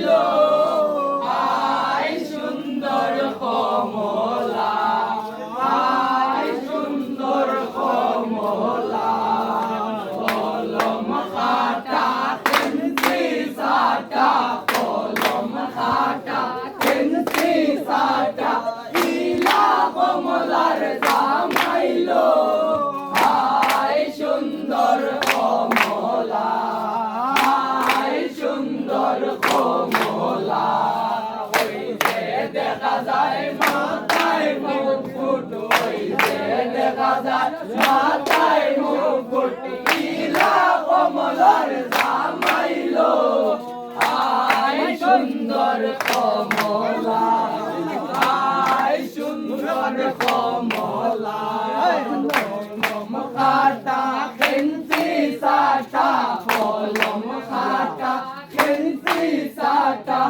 জামাইলো আয় সুন্দর কমলা আয় সুন্দর কমলা কলম খাটা পেন্সি সাটা কলম খাটা পেন্সি সাটা ইলা কমলার জামাইলো আয় সুন্দর কমলা আয় সুন্দর কমলা ওই যে দেখা যায় মাথায় মুকুট ওই যে দেখা যায় মাথায় মুকুট ইলা কমলার জামাইলো আয় সুন্দর কমলা আয় সুন্দর কমলা কলম খাটা পেন্সি সাটা কলম খাটা পেন্সি সাটা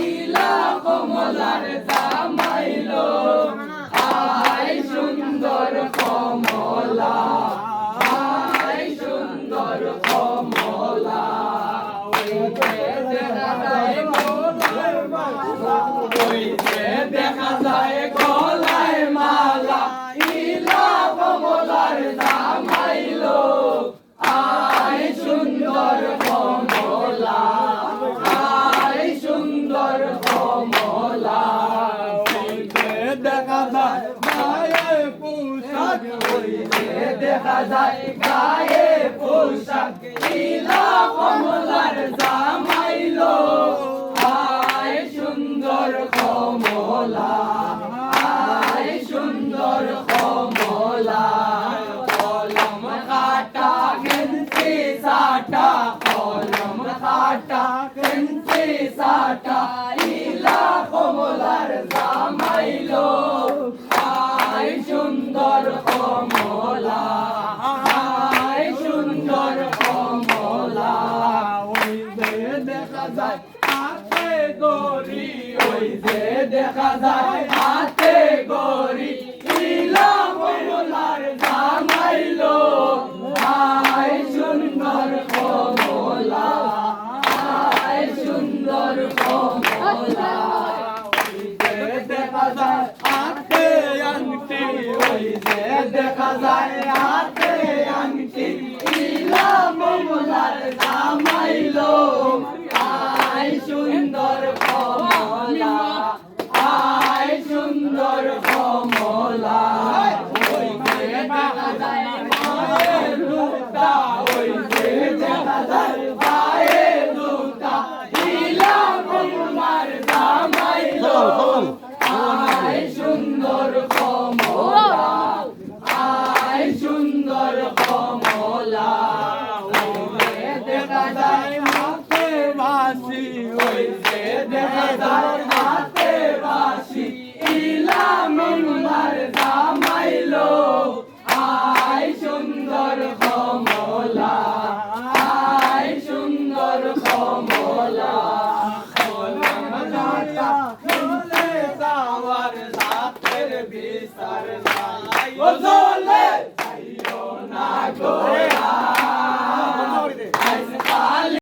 ইলা কমলার জামাইলো আয় সুন্দর কমলা আয় সুন্দর কমলা ওই যে দেখা যায় গলায় মালা ওই যে দেখা যায় গলায় মালা ইলা কমলার জামাইলো আয় সুন্দর কমলা আয় সুন্দর কমলা ওই যে দেখা যায় গায়ে পোশাক ওই যে দেখা যায় গায়ে পোশাক ইলা কমলার জামাইলো আয় সুন্দর কমলা আয় সুন্দর কমলা কলম খাটা পেন্সি সাটা কলম খাটা পেন্সি সাটা ইলা কমলার জামাইলো আয় সুন্দর কমলা আয় সুন্দর কমলা ওই যে দেখা যায় হাতে গরি ওই যে দেখা যায় হাতে গরি ইলা কমলার জামাইলো আয় সুন্দর কমলা আয় সুন্দর কমলা ওই যে দেখা যায় হাতে আংটি ওই যে দেখা যায় হাতে আংটি ইলা কমলার জামাইলো আয় সুন্দর কমলা আয় সুন্দর কমলা ওই যে দেখা যায় মায়ের দুটা ওই যে দেখা যায় মায়ের দুটা ইলা কমলার জামাইলো আয় সুন্দর কমলা আয় সুন্দর কমলা ওই যে দেখা যায় হাতে বাঁশি ওই যে দেখা যায় হাতে বাঁশি ইলা কমলার জামাইলো আয় সুন্দর কমলা আয় সুন্দর কমলা কলম খাটা চলে যাওয়ার সাথের বিচার নাই ও চলে যাইও না গো